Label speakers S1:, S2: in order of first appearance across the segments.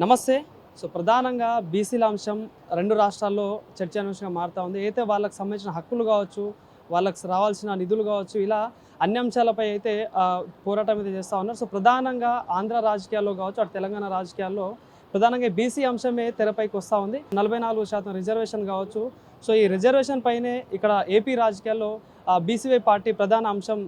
S1: నమస్తే. ప్రధానంగా బీసీల అంశం రెండు రాష్ట్రాల్లో చర్చాంశంగా మారుతూ ఉంది. అయితే వాళ్ళకి సంబంధించిన హక్కులు కావచ్చు, వాళ్ళకి రావాల్సిన నిధులు కావచ్చు, ఇలా అన్ని అంశాలపై అయితే పోరాటం అయితే చేస్తూ ఉన్నారు. ప్రధానంగా ఆంధ్ర రాజకీయాల్లో కావచ్చు, అటు తెలంగాణ రాజకీయాల్లో ప్రధానంగా బీసీ అంశమే తెరపైకి వస్తూ ఉంది. 44% రిజర్వేషన్ కావచ్చు. ఈ రిజర్వేషన్ పైనే ఇక్కడ ఏపీ రాజకీయాల్లో బీసీవై పార్టీ ప్రధాన అంశం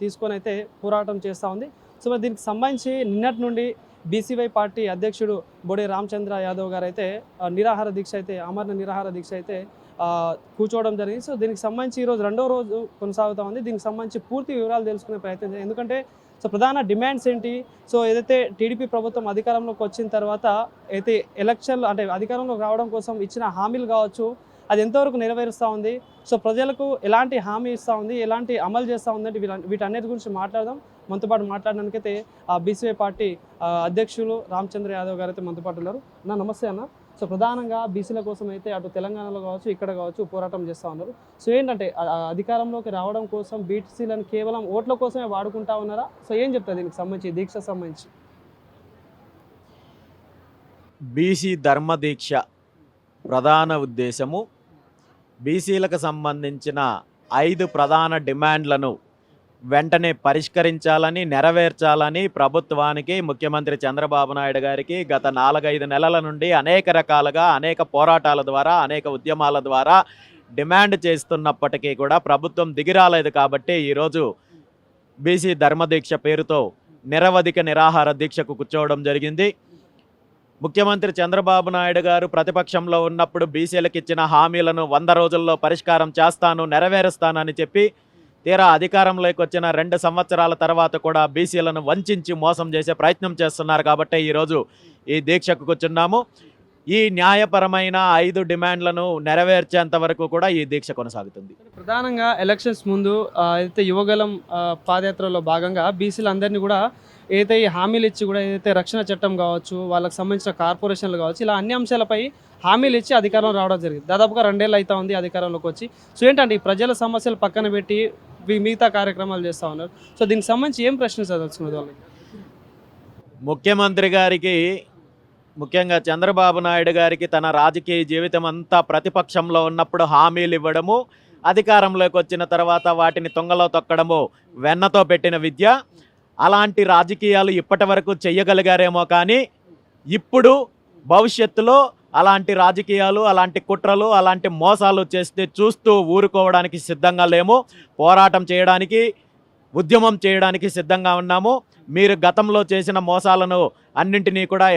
S1: తీసుకొని అయితే పోరాటం చేస్తూ ఉంది. మరి దీనికి సంబంధించి నిన్నటి నుండి బీసీవై పార్టీ అధ్యక్షుడు బొడే రామచంద్ర యాదవ్ గారు అయితే అమరణ నిరాహార దీక్ష అయితే కూర్చోవడం జరిగింది. దీనికి సంబంధించి ఈరోజు రెండో రోజు కొనసాగుతూ ఉంది. దీనికి సంబంధించి పూర్తి వివరాలు తెలుసుకునే ప్రయత్నం చేయాలి. ఎందుకంటే ప్రధాన డిమాండ్స్ ఏంటి, ఏదైతే టీడీపీ ప్రభుత్వం అధికారంలోకి వచ్చిన తర్వాత అయితే ఎలక్షన్లు అంటే అధికారంలోకి రావడం కోసం ఇచ్చిన హామీలు కావచ్చు, అది ఎంతవరకు నెరవేరుస్తూ ఉంది, ప్రజలకు ఎలాంటి హామీ ఇస్తూ ఉంది, ఎలాంటి అమలు చేస్తూ ఉంది అంటే వీటన్నిటి గురించి మాట్లాడదాం. మనతో పాటు మాట్లాడడానికైతే బీసీవై పార్టీ అధ్యక్షులు రామచంద్ర యాదవ్ గారు అయితే మనతో పాటు ఉన్నారు. నమస్తే అన్న. ప్రధానంగా బీసీల కోసం అయితే అటు తెలంగాణలో కావచ్చు, ఇక్కడ కావచ్చు పోరాటం చేస్తూ ఉన్నారు. ఏంటంటే అధికారంలోకి రావడం కోసం బీసీలను కేవలం ఓట్ల కోసమే వాడుకుంటా ఉన్నారా? ఏం చెప్తారు దీనికి సంబంధించి, దీక్ష సంబంధించి?
S2: బీసీ ధర్మ దీక్ష ప్రధాన ఉద్దేశము బీసీలకు సంబంధించిన 5 ప్రధాన డిమాండ్లను వెంటనే పరిష్కరించాలని, నెరవేర్చాలని ప్రభుత్వానికి, ముఖ్యమంత్రి చంద్రబాబు నాయుడు గారికి గత 4-5 నెలల నుండి అనేక రకాలుగా అనేక పోరాటాల ద్వారా, అనేక ఉద్యమాల ద్వారా డిమాండ్ చేస్తున్నప్పటికీ కూడా ప్రభుత్వం దిగిరాలేదు. కాబట్టి ఈరోజు బీసీ ధర్మదీక్ష పేరుతో నిరవధిక నిరాహార దీక్షకు కూర్చోవడం జరిగింది. ముఖ్యమంత్రి చంద్రబాబు నాయుడు గారు ప్రతిపక్షంలో ఉన్నప్పుడు బీసీలకు ఇచ్చిన హామీలను 100 రోజుల్లో పరిష్కారం చేస్తాను, నెరవేరుస్తానని చెప్పి తీరా అధికారంలోకి వచ్చిన 2 సంవత్సరాల తర్వాత కూడా బీసీలను వంచి మోసం చేసే ప్రయత్నం చేస్తున్నారు. కాబట్టి ఈరోజు ఈ దీక్షకు కూర్చున్నాము. ఈ న్యాయపరమైన 5 డిమాండ్లను నెరవేర్చేంత వరకు కూడా ఈ దీక్ష కొనసాగుతుంది.
S1: ప్రధానంగా ఎలక్షన్స్ ముందు అయితే యువగలం పాదయాత్రలో భాగంగా బీసీలందరినీ కూడా ఏదైతే హామీలు ఇచ్చి కూడా ఏదైతే రక్షణ చట్టం కావచ్చు, వాళ్ళకి సంబంధించిన కార్పొరేషన్లు కావచ్చు, ఇలా అన్ని అంశాలపై హామీలు ఇచ్చి అధికారం రావడం జరిగింది. దాదాపుగా 2 ఏళ్ళు అవుతా ఉంది అధికారంలోకి వచ్చి. ఏంటంటే ఈ ప్రజల సమస్యలు పక్కన పెట్టి మిగతా కార్యక్రమాలు చేస్తూ ఉన్నారు. దీనికి సంబంధించి ఏం ప్రశ్నించదలుచుకున్నది వాళ్ళకి?
S2: ముఖ్యమంత్రి గారికి, ముఖ్యంగా చంద్రబాబు నాయుడు గారికి తన రాజకీయ జీవితం అంతా ప్రతిపక్షంలో ఉన్నప్పుడు హామీలు ఇవ్వడము, అధికారంలోకి వచ్చిన తర్వాత వాటిని తుంగలో తొక్కడము వెన్నతో పెట్టిన విద్య. అలాంటి రాజకీయాలు ఇప్పటి వరకు చెయ్యగలిగారేమో, కానీ ఇప్పుడు భవిష్యత్తులో అలాంటి రాజకీయాలు, అలాంటి కుట్రలు, అలాంటి మోసాలు చేస్తే చూస్తూ ఊరుకోవడానికి సిద్ధంగా లేము. పోరాటం చేయడానికి, ఉద్యమం చేయడానికి సిద్ధంగా ఉన్నాము. మీరు గతంలో చేసిన మోసాలను అన్నింటినీ కూడా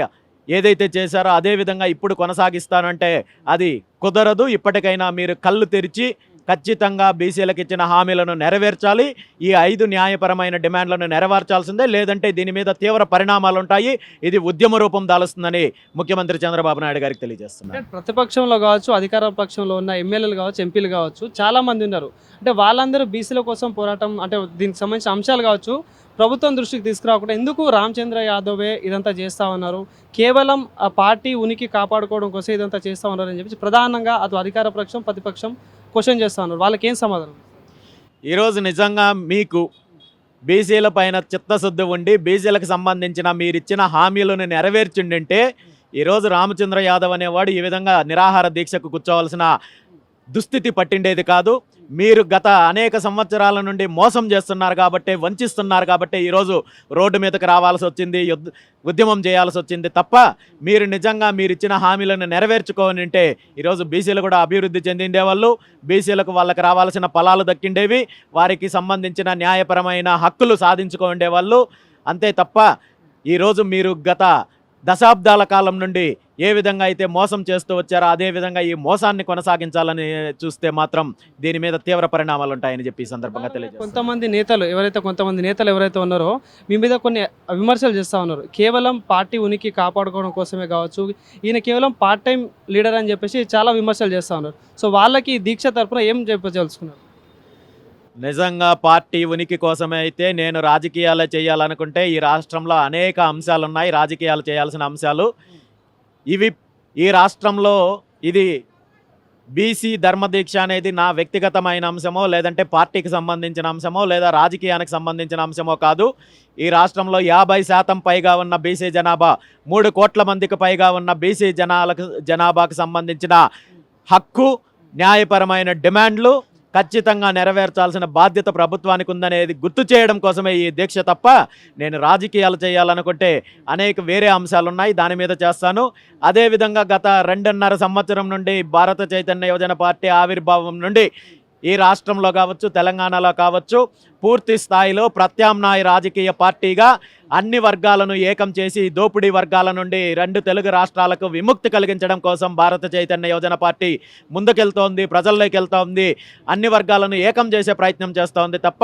S2: ఏదైతే చేశారో అదేవిధంగా ఇప్పుడు కొనసాగిస్తానంటే అది కుదరదు. ఇప్పటికైనా మీరు కళ్ళు తెరిచి ఖచ్చితంగా బీసీలకు ఇచ్చిన హామీలను నెరవేర్చాలి. ఈ 5 న్యాయపరమైన డిమాండ్లను నెరవేర్చాల్సిందే, లేదంటే దీని మీద తీవ్ర పరిణామాలు ఉంటాయి. ఇది ఉద్యమ రూపం దాలుస్తుందని ముఖ్యమంత్రి చంద్రబాబు నాయుడు గారికి తెలియజేస్తున్నారు.
S1: ప్రతిపక్షంలో కావచ్చు, అధికార పక్షంలో ఉన్న ఎమ్మెల్యేలు కావచ్చు, ఎంపీలు కావచ్చు, చాలా మంది ఉన్నారు. అంటే వాళ్ళందరూ బీసీల కోసం పోరాటం అంటే దీనికి సంబంధించిన అంశాలు కావచ్చు ప్రభుత్వం దృష్టికి తీసుకురాకుండా ఎందుకు రామచంద్ర యాదవే ఇదంతా చేస్తూ ఉన్నారు, కేవలం ఆ పార్టీ ఉనికి కాపాడుకోవడం కోసం ఇదంతా చేస్తూ ఉన్నారని చెప్పి ప్రధానంగా అటు అధికార పక్షం, ప్రతిపక్షం క్వశ్చన్ చేస్తూ ఉన్నారు. వాళ్ళకి ఏం సమాధానం?
S2: ఈరోజు నిజంగా మీకు బీసీల పైన చిత్తశుద్ధి ఉండి బీసీలకు సంబంధించిన మీరిచ్చిన హామీలను నెరవేర్చిండంటే ఈరోజు రామచంద్ర యాదవ్ అనేవాడు ఈ విధంగా నిరాహార దీక్షకు కూర్చోవలసిన దుస్థితి పట్టిండేది కాదు. మీరు గత అనేక సంవత్సరాల నుండి మోసం చేస్తున్నారు కాబట్టి, వంచిస్తున్నారు కాబట్టి ఈరోజు రోడ్డు మీదకి రావాల్సి వచ్చింది, ఉద్యమం చేయాల్సి వచ్చింది తప్ప మీరు నిజంగా మీరు ఇచ్చిన హామీలను నెరవేర్చుకోని ఉంటే ఈరోజు బీసీలు కూడా అభివృద్ధి చెందిండేవాళ్ళు, బీసీలకు వాళ్ళకి రావాల్సిన ఫలాలు దక్కిండేవి, వారికి సంబంధించిన న్యాయపరమైన హక్కులు సాధించుకోండేవాళ్ళు. అంతే తప్ప ఈరోజు మీరు గత దశాబ్దాల కాలం నుండి ఏ విధంగా అయితే మోసం చేస్తూ వచ్చారో అదేవిధంగా ఈ మోసాన్ని కొనసాగించాలని చూస్తే మాత్రం దీని మీద తీవ్ర పరిణామాలు ఉంటాయని చెప్పి ఈ సందర్భంగా తెలియజేస్తారు.
S1: కొంతమంది నేతలు ఎవరైతే ఉన్నారో మీ మీద కొన్ని విమర్శలు చేస్తూ ఉన్నారు. కేవలం పార్టీ ఉనికి కాపాడుకోవడం కోసమే కావచ్చు, ఈయన కేవలం పార్ట్ టైం లీడర్ అని చెప్పేసి చాలా విమర్శలు చేస్తూ ఉన్నారు. వాళ్ళకి దీక్ష తరపున ఏం చెప్పదలుచుకున్నారు?
S2: నిజంగా పార్టీ ఉనికి కోసమే అయితే నేను రాజకీయాలు చేయాలనుకుంటే ఈ రాష్ట్రంలో అనేక అంశాలు ఉన్నాయి, రాజకీయాలు చేయాల్సిన అంశాలు. ఈ రాష్ట్రంలో ఇది బీసీ ధర్మదీక్ష అనేది నా వ్యక్తిగతమైన అంశమో లేదంటే పార్టీకి సంబంధించిన అంశమో లేదా రాజకీయానికి సంబంధించిన అంశమో కాదు. ఈ రాష్ట్రంలో 50% పైగా ఉన్న బీసీ జనాభా, 3 కోట్ల మందికి పైగా ఉన్న బీసీ జనాభాకు సంబంధించిన హక్కు, న్యాయపరమైన డిమాండ్లు ఖచ్చితంగా నెరవేర్చాల్సిన బాధ్యత ప్రభుత్వానికి ఉందనేది గుర్తు చేయడం కోసమే ఈ దీక్ష తప్ప నేను రాజకీయాలు చేయాలనుకుంటే అనేక వేరే అంశాలు ఉన్నాయి, దాని మీద చేస్తాను. అదేవిధంగా గత 2.5 సంవత్సరం నుండి భారత చైతన్య యువజన పార్టీ ఆవిర్భావం నుండి ఈ రాష్ట్రంలో కావచ్చు, తెలంగాణలో కావచ్చు, పూర్తి స్థాయిలో ప్రత్యామ్నాయ రాజకీయ పార్టీగా అన్ని వర్గాలను ఏకం చేసి దోపిడీ వర్గాల నుండి 2 తెలుగు రాష్ట్రాలకు విముక్తి కలిగించడం కోసం భారత చైతన్య యువజన పార్టీ ముందుకెళ్తోంది, ప్రజల్లోకి వెళ్తోంది, అన్ని వర్గాలను ఏకం చేసే ప్రయత్నం చేస్తోంది తప్ప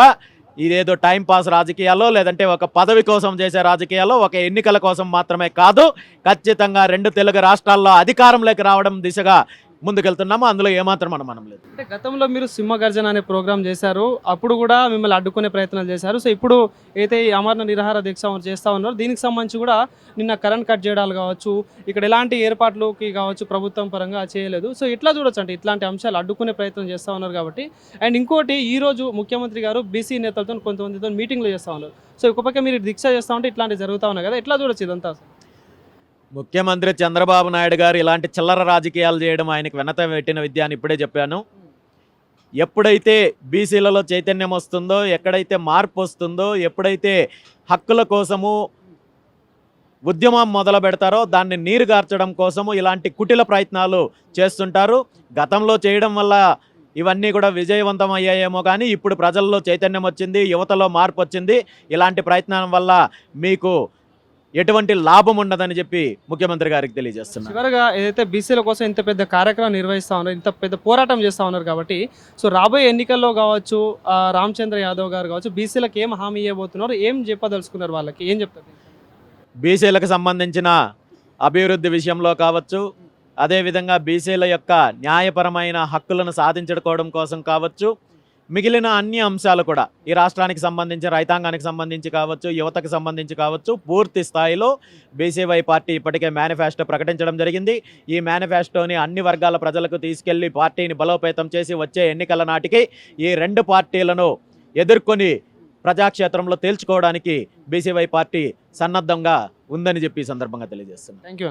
S2: ఇదేదో టైంపాస్ రాజకీయాల్లో లేదంటే ఒక పదవి కోసం చేసే రాజకీయాల్లో, ఒక ఎన్నికల కోసం మాత్రమే కాదు. ఖచ్చితంగా 2 తెలుగు రాష్ట్రాల్లో అధికారంలోకి రావడం దిశగా ముందుకెళ్తున్నాము. అందులో ఏమాత్రం అనుమానం లేదు.
S1: అంటే గతంలో మీరు సింహగర్జన అనే ప్రోగ్రామ్ చేశారు, అప్పుడు కూడా మిమ్మల్ని అడ్డుకునే ప్రయత్నాలు చేశారు. సో ఇప్పుడు అయితే ఈ అమరణ నిరాహార దీక్ష చేస్తూ ఉన్నారు, దీనికి సంబంధించి కూడా నిన్న కరెంట్ కట్ చేయడాలు కావచ్చు, ఇక్కడ ఎలాంటి ఏర్పాట్లకి కావచ్చు ప్రభుత్వం పరంగా చేయలేదు. సో ఇట్లా చూడొచ్చు, అంటే ఇట్లాంటి అంశాలు అడ్డుకునే ప్రయత్నం చేస్తూ ఉన్నారు కాబట్టి. అండ్ ఇంకోటి, ఈ రోజు ముఖ్యమంత్రి గారు బీసీ నేతలతో కొంతమందితో మీటింగ్లు చేస్తూ ఉన్నారు. సో ఒక పక్క మీరు దీక్ష చేస్తూ ఉంటే ఇట్లాంటివి జరుగుతూ ఉన్నాయి కదా, ఎట్లా చూడొచ్చు ఇదంతా?
S2: ముఖ్యమంత్రి చంద్రబాబు నాయుడు గారు ఇలాంటి చిల్లర రాజకీయాలు చేయడం ఆయనకు వెనత పెట్టిన విద్య అని ఇప్పుడే చెప్పాను. ఎప్పుడైతే బీసీలలో చైతన్యం వస్తుందో, ఎక్కడైతే మార్పు వస్తుందో, ఎప్పుడైతే హక్కుల కోసము ఉద్యమం మొదలు పెడతారో దాన్ని నీరుగార్చడం కోసము ఇలాంటి కుటిల ప్రయత్నాలు చేస్తుంటారు. గతంలో చేయడం వల్ల ఇవన్నీ కూడా విజయవంతం అయ్యాయేమో కానీ ఇప్పుడు ప్రజల్లో చైతన్యం వచ్చింది, యువతలో మార్పు వచ్చింది. ఇలాంటి ప్రయత్నం వల్ల మీకు ఎటువంటి లాభం ఉండదని చెప్పి ముఖ్యమంత్రి గారికి తెలియజేస్తున్నారు.
S1: చివరిగా ఏదైతే బీసీల కోసం ఇంత పెద్ద కార్యక్రమం నిర్వహిస్తూ ఉన్నారు, ఇంత పెద్ద పోరాటం చేస్తూ ఉన్నారు కాబట్టి, సో రాబోయే ఎన్నికల్లో కావచ్చు రామచంద్ర యాదవ్ గారు కావచ్చు బీసీలకు ఏం హామీ ఇవ్వబోతున్నారు, ఏం చెప్పదలుచుకున్నారు, వాళ్ళకి ఏం చెప్తారు?
S2: బీసీలకు సంబంధించిన అభివృద్ధి విషయంలో కావచ్చు, అదేవిధంగా బీసీల యొక్క న్యాయపరమైన హక్కులను సాధించుకోవడం కోసం కావచ్చు, మిగిలిన అన్ని అంశాలు కూడా ఈ రాష్ట్రానికి సంబంధించి, రైతాంగానికి సంబంధించి కావచ్చు, యువతకు సంబంధించి కావచ్చు, పూర్తి స్థాయిలో బీసీవై పార్టీ ఇప్పటికే మేనిఫెస్టో ప్రకటించడం జరిగింది. ఈ మేనిఫెస్టోని అన్ని వర్గాల ప్రజలకు తీసుకెళ్లి పార్టీని బలోపేతం చేసి వచ్చే ఎన్నికల నాటికి ఈ 2 పార్టీలను ఎదుర్కొని ప్రజాక్షేత్రంలో తేల్చుకోవడానికి బీసీవై పార్టీ సన్నద్ధంగా ఉందని చెప్పి ఈ సందర్భంగా తెలియజేస్తున్నాను.
S1: Thank you.